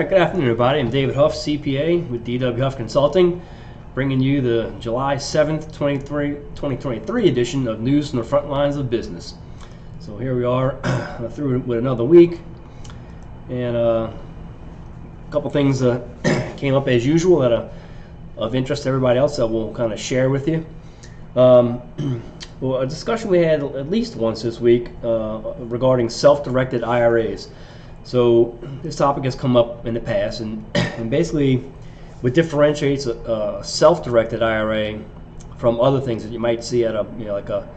Alright, good afternoon everybody. I'm David Huff, CPA with DW Huff Consulting, bringing you the July 7th, 2023 edition of News from the Front Lines of Business. So here we are through with another week, and a couple things came up as usual that are of interest to everybody else that we'll kind of share with you. Well, a discussion we had at least once this week regarding self-directed IRAs. So this topic has come up in the past, and basically what differentiates a self-directed IRA from other things that you might see at a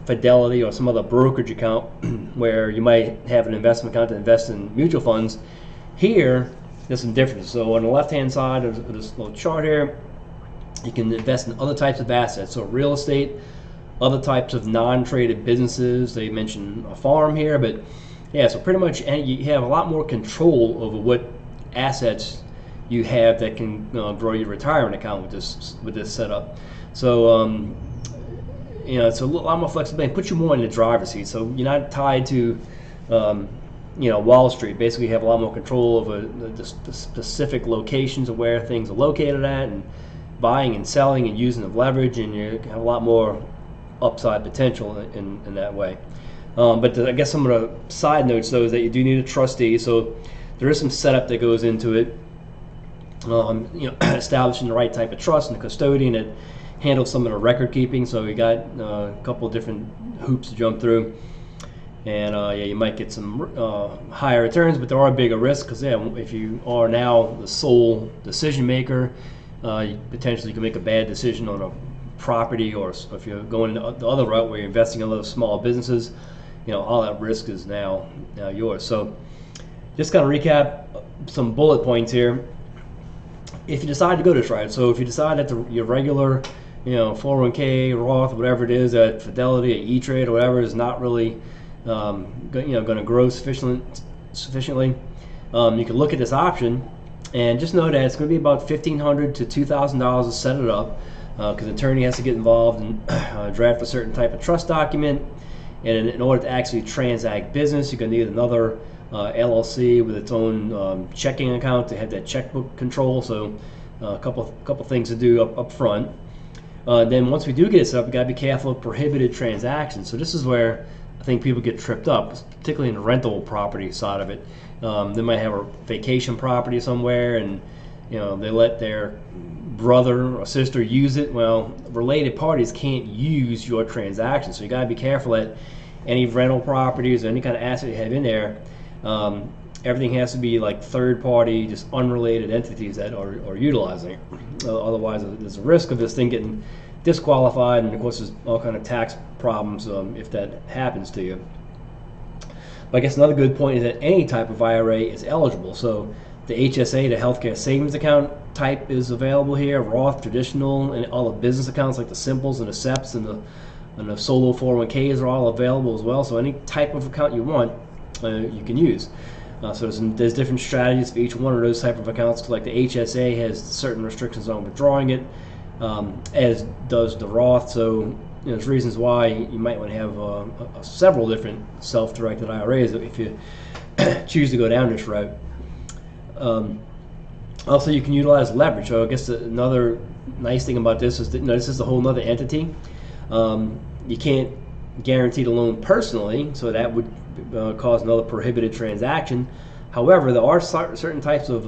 Fidelity or some other brokerage account where you might have an investment account to invest in mutual funds. Here, there's some differences. So on the left-hand side of this little chart here, you can invest in other types of assets. So real estate, other types of non-traded businesses. They mention a farm here, but yeah, so pretty much you have a lot more control over what assets you have that can grow your retirement account with this setup. So it's a lot more flexible and puts you more in the driver's seat. So you're not tied to Wall Street. Basically, you have a lot more control over the specific locations of where things are located at, and buying and selling and using of leverage, and you have a lot more upside potential in that way. But I guess some of the side notes though is that you do need a trustee, so there is some setup that goes into it. Establishing the right type of trust and the custodian that handles some of the record keeping. So you got a couple of different hoops to jump through, and you might get some higher returns, but there are bigger risks because if you are now the sole decision maker, you potentially can make a bad decision on a property, or if you're going the other route where you're investing in those small businesses, all that risk is now yours. So just kind of recap some bullet points here. If you decide to go this route, so if you decide that your regular 401k, Roth, whatever it is at Fidelity, at E-Trade, or whatever is not really going to grow sufficiently, you can look at this option and just know that it's going to be about $1,500 to $2,000 to set it up, because an attorney has to get involved and draft a certain type of trust document. And in order to actually transact business, you're going to need another LLC with its own checking account to have that checkbook control. So a couple things to do up front. Then once we do get it set up, you got to be careful of prohibited transactions. So this is where I think people get tripped up, particularly in the rental property side of it. They might have a vacation property somewhere, and they let their brother or sister use it. Well, related parties can't use your transaction, so you got to be careful that any rental properties or any kind of asset you have in there, everything has to be like third party, just unrelated entities that are utilizing it. Otherwise, there's a risk of this thing getting disqualified, and of course there's all kind of tax problems if that happens to you. But I guess another good point is that any type of IRA is eligible. So the HSA, the healthcare savings account type, is available here. Roth, traditional, and all the business accounts like the Simples and the SEPs and the solo 401ks are all available as well. So any type of account you want, you can use. So there's different strategies for each one of those type of accounts. Like the HSA has certain restrictions on withdrawing it, as does the Roth. So there's reasons why you might want to have several different self-directed IRAs if you choose to go down this route. Also, you can utilize leverage. So I guess another nice thing about this is that this is a whole other entity. You can't guarantee the loan personally, so that would cause another prohibited transaction. However, there are certain types of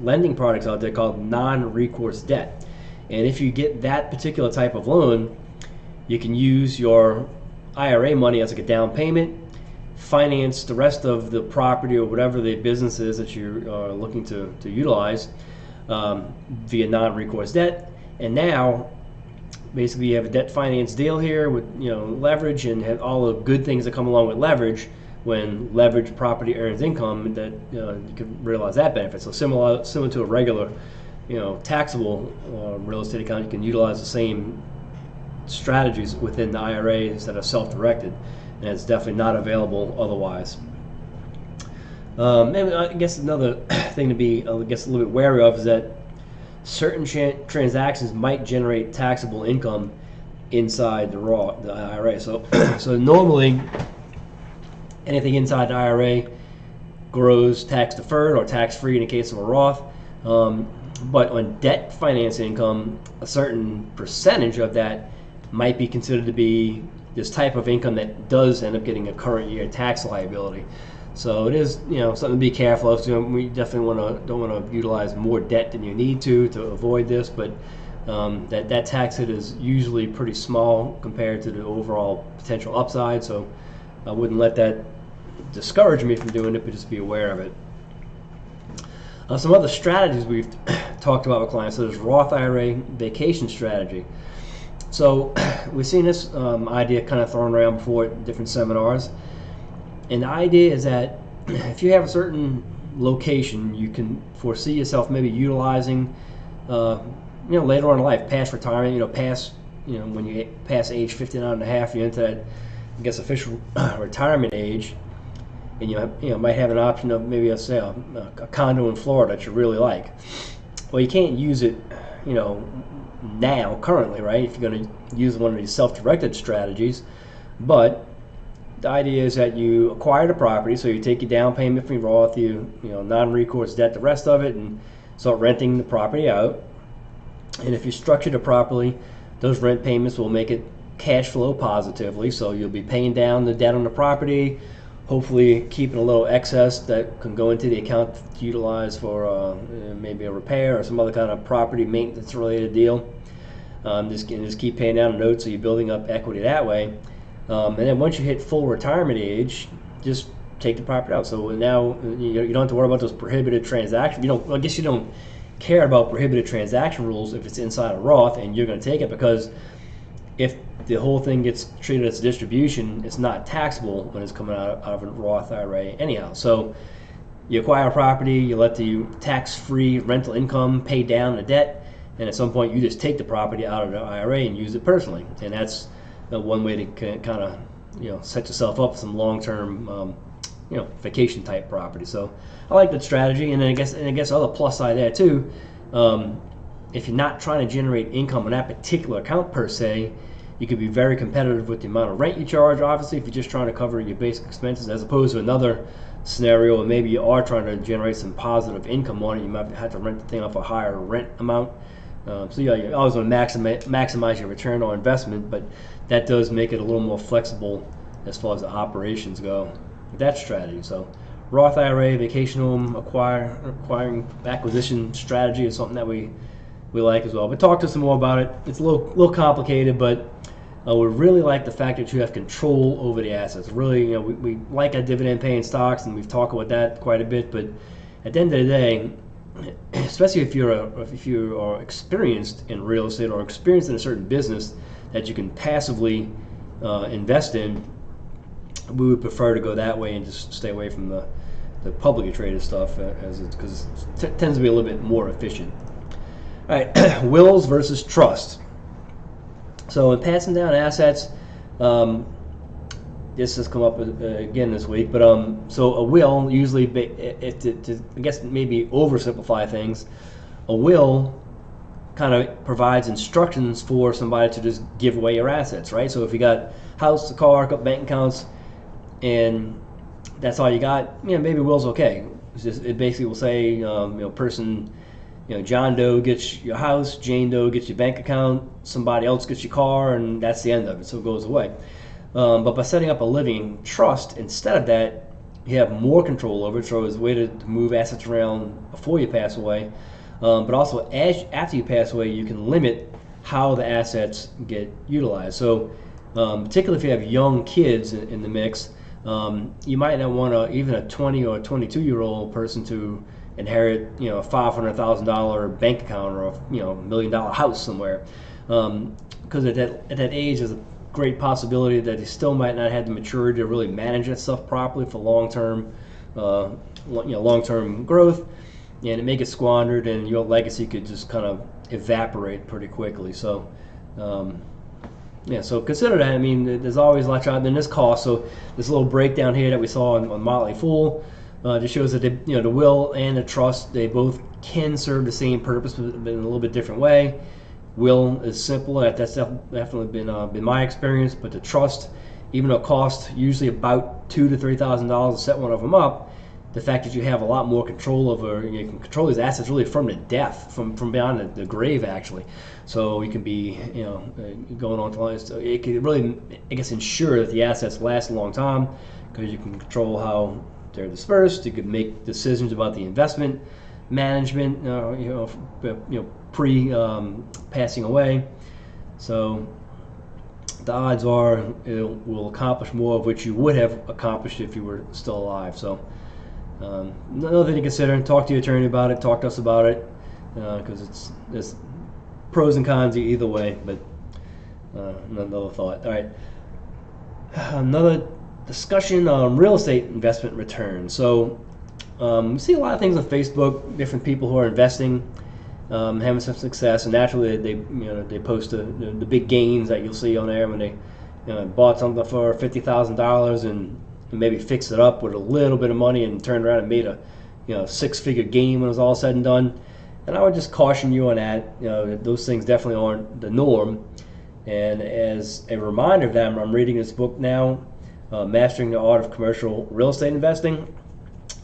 lending products out there called non-recourse debt, and if you get that particular type of loan, you can use your IRA money as like a down payment, finance the rest of the property or whatever the business is that you are looking to utilize via non-recourse debt. And now basically you have a debt finance deal here with leverage, and have all the good things that come along with leverage. When leveraged property earns income, that you can realize that benefit. So similar to a regular taxable real estate account, you can utilize the same strategies within the IRAs that are self-directed, and it's definitely not available otherwise. And I guess another thing to be, a little bit wary of is that certain transactions might generate taxable income inside the IRA. So normally anything inside the IRA grows tax deferred or tax free in the case of a Roth. But on debt finance income, a certain percentage of that might be considered to be this type of income that does end up getting a current year tax liability. So it is, something to be careful of. So we definitely don't want to utilize more debt than you need to avoid this. But that tax hit is usually pretty small compared to the overall potential upside. So I wouldn't let that discourage me from doing it, but just be aware of it. Some other strategies we've talked about with clients. So there's Roth IRA vacation strategy. So we've seen this idea kind of thrown around before at different seminars. And the idea is that if you have a certain location, you can foresee yourself maybe utilizing, later on in life, past retirement, when you pass age 59 and a half, you're into that, I guess, official retirement age. And you might have an option of maybe, let's say, a condo in Florida that you really like. Well, you can't use it, now, currently, right? If you're going to use one of these self-directed strategies. But the idea is that you acquire the property, so you take your down payment from your Roth, non-recourse debt, the rest of it, and start renting the property out. And if you structure it properly, those rent payments will make it cash flow positively. So you'll be paying down the debt on the property, hopefully keeping a little excess that can go into the account to utilize for maybe a repair or some other kind of property maintenance related deal. Just keep paying down the notes, so you're building up equity that way. And then once you hit full retirement age, just take the property out. So now you don't have to worry about those prohibited transactions. I guess you don't care about prohibited transaction rules if it's inside a Roth and you're going to take it, because if the whole thing gets treated as a distribution, it's not taxable when it's coming out of a Roth IRA anyhow. So you acquire a property, you let the tax-free rental income pay down the debt, and at some point you just take the property out of the IRA and use it personally. And that's one way to kind of set yourself up for some long-term vacation type property. So I like that strategy. And then I guess other plus side there too, if you're not trying to generate income on that particular account per se, you could be very competitive with the amount of rent you charge, obviously, if you're just trying to cover your basic expenses, as opposed to another scenario where maybe you are trying to generate some positive income on it. You might have to rent the thing off a higher rent amount. So you always want to maximize your return on investment, but that does make it a little more flexible as far as the operations go with that strategy. So Roth IRA, vacation home, acquiring acquisition strategy is something that we like as well. But talk to us some more about it. It's a little complicated, but we really like the fact that you have control over the assets. Really, we like our dividend paying stocks, and we've talked about that quite a bit. But at the end of the day, especially if you are experienced in real estate or experienced in a certain business that you can passively invest in, we would prefer to go that way and just stay away from the publicly traded stuff, because it tends to be a little bit more efficient. All right, wills versus trust. So in passing down assets, this has come up again this week, but so a will usually, to I guess maybe oversimplify things, a will kind of provides instructions for somebody to just give away your assets, right? So if you got house, a car, a couple bank accounts, and that's all you got, maybe will's okay. It basically will say, person, John Doe gets your house, Jane Doe gets your bank account, somebody else gets your car, and that's the end of it, so it goes away. But by setting up a living trust, instead of that, you have more control over it, so it's a way to move assets around before you pass away. But also, after you pass away, you can limit how the assets get utilized. So particularly if you have young kids in the mix, you might not want even a 20 or 22-year-old person to inherit, a $500,000 bank account or a $1 million house somewhere, because at that age, there's a great possibility that he still might not have the maturity to really manage that stuff properly for long-term growth, and it may get squandered, and your legacy could just kind of evaporate pretty quickly. So so consider that. There's always a lot out there in this cost. So this little breakdown here that we saw on Motley Fool just shows that the will and the trust, they both can serve the same purpose, but in a little bit different way. Will is simple. That's definitely been my experience. But the trust, even though it costs usually about $2,000 to $3,000 to set one of them up, the fact that you have a lot more control over, you can control these assets really from the death, from beyond the grave actually. So you can be, going on to life. So it can really, I guess, ensure that the assets last a long time because you can control how they're dispersed. You can make decisions about the investment management, pre passing away. So the odds are it will accomplish more of which you would have accomplished if you were still alive. So another thing to consider, and talk to your attorney about it, talk to us about it, because there's pros and cons either way, but another thought. All right, another discussion on real estate investment returns. So we see a lot of things on Facebook, different people who are investing, having some success, and naturally they post the big gains that you'll see on there when they bought something for $50,000 and maybe fixed it up with a little bit of money and turned around and made a six-figure gain when it was all said and done. And I would just caution you on that. Those things definitely aren't the norm. And as a reminder of that, I'm reading this book now, Mastering the Art of Commercial Real Estate Investing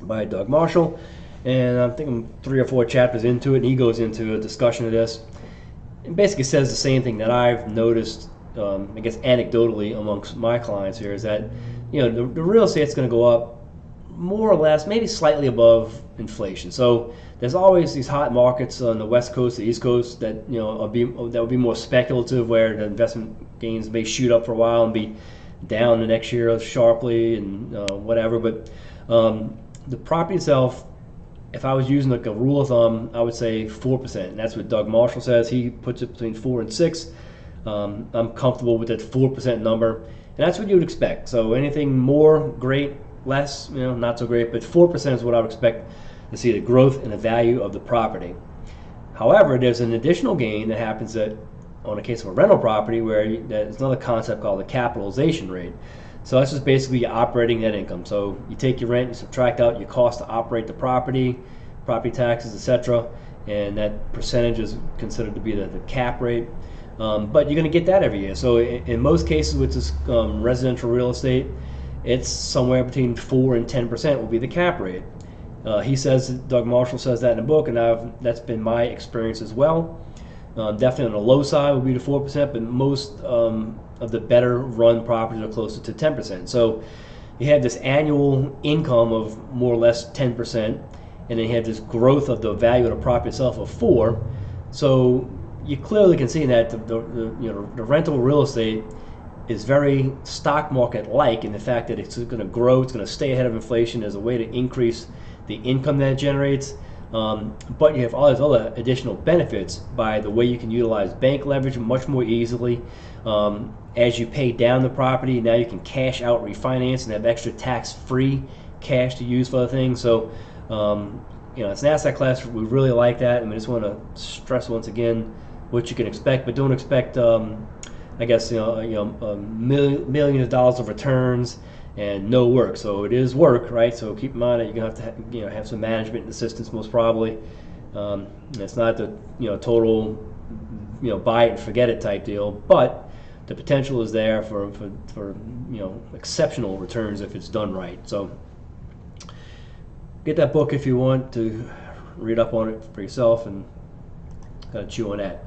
by Doug Marshall. And I think I'm 3 or 4 chapters into it, and he goes into a discussion of this. It basically says the same thing that I've noticed, I guess anecdotally amongst my clients here, is that the real estate's going to go up more or less, maybe slightly above inflation. So there's always these hot markets on the West Coast, the East Coast that that would be more speculative, where the investment gains may shoot up for a while and be down the next year sharply and whatever. But the property itself, if I was using like a rule of thumb, I would say 4%. And that's what Doug Marshall says. He puts it between 4 and 6. I'm comfortable with that 4% number. And that's what you would expect. So anything more, great. Less, not so great. But 4% is what I would expect to see, the growth in the value of the property. However, there's an additional gain that happens on a case of a rental property, where there's another concept called the capitalization rate. So that's just basically your operating net income. So you take your rent, you subtract out your cost to operate the property taxes, etc., and that percentage is considered to be the cap rate. But you're going to get that every year. So in most cases with this residential real estate, it's somewhere between 4 and 10% will be the cap rate. He says, Doug Marshall says that in the book, and that's been my experience as well. Definitely on the low side would be the 4%, but most of the better run properties are closer to 10%. So you have this annual income of more or less 10%, and then you have this growth of the value of the property itself of 4. So you clearly can see that the rental real estate is very stock market like in the fact that it's going to grow, it's going to stay ahead of inflation as a way to increase the income that it generates. But you have all these other additional benefits by the way you can utilize bank leverage much more easily. As you pay down the property, now you can cash out, refinance, and have extra tax-free cash to use for other things. So it's an asset class we really like that. I just want to stress once again what you can expect, but don't expect millions of dollars of returns and no work. So it is work, right? So keep in mind that you're gonna have to have some management and assistance most probably. It's not the total buy it and forget it type deal, but the potential is there for exceptional returns if it's done right. So get that book if you want to read up on it for yourself and kind of chew on that.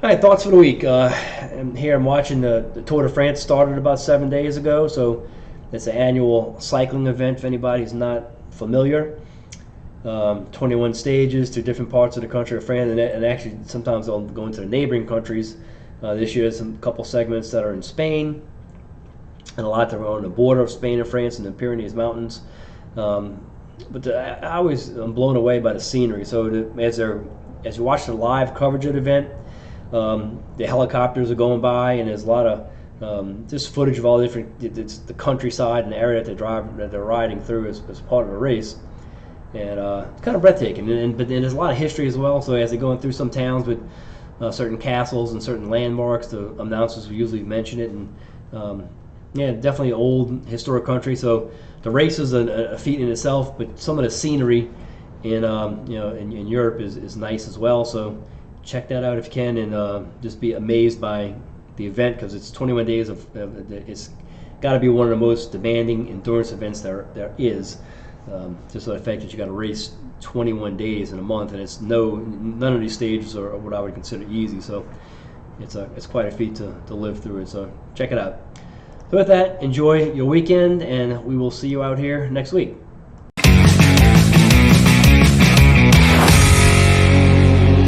All right, thoughts for the week. And here I'm watching the Tour de France started about 7 days ago. So it's an annual cycling event, if anybody's not familiar. 21 stages to different parts of the country of France, and actually sometimes they'll go into the neighboring countries. This year there's a couple segments that are in Spain, and a lot that are on the border of Spain and France in the Pyrenees Mountains. But I'm blown away by the scenery. So as you watch the live coverage of the event, the helicopters are going by, and there's a lot of just footage of all the different, it's the countryside and the area that they're riding through as part of the race, and it's kind of breathtaking. But then there's a lot of history as well. So as they're going through some towns with certain castles and certain landmarks, the announcers will usually mention it, and definitely old historic country. So the race is a feat in itself, but some of the scenery in Europe is nice as well. So check that out if you can, and just be amazed by the event, because it's 21 days of it's got to be one of the most demanding endurance events there is. Just the fact that you got to race 21 days in a month, and none of these stages are what I would consider easy. So it's quite a feat to live through it. So check it out. So with that, enjoy your weekend, and we will see you out here next week.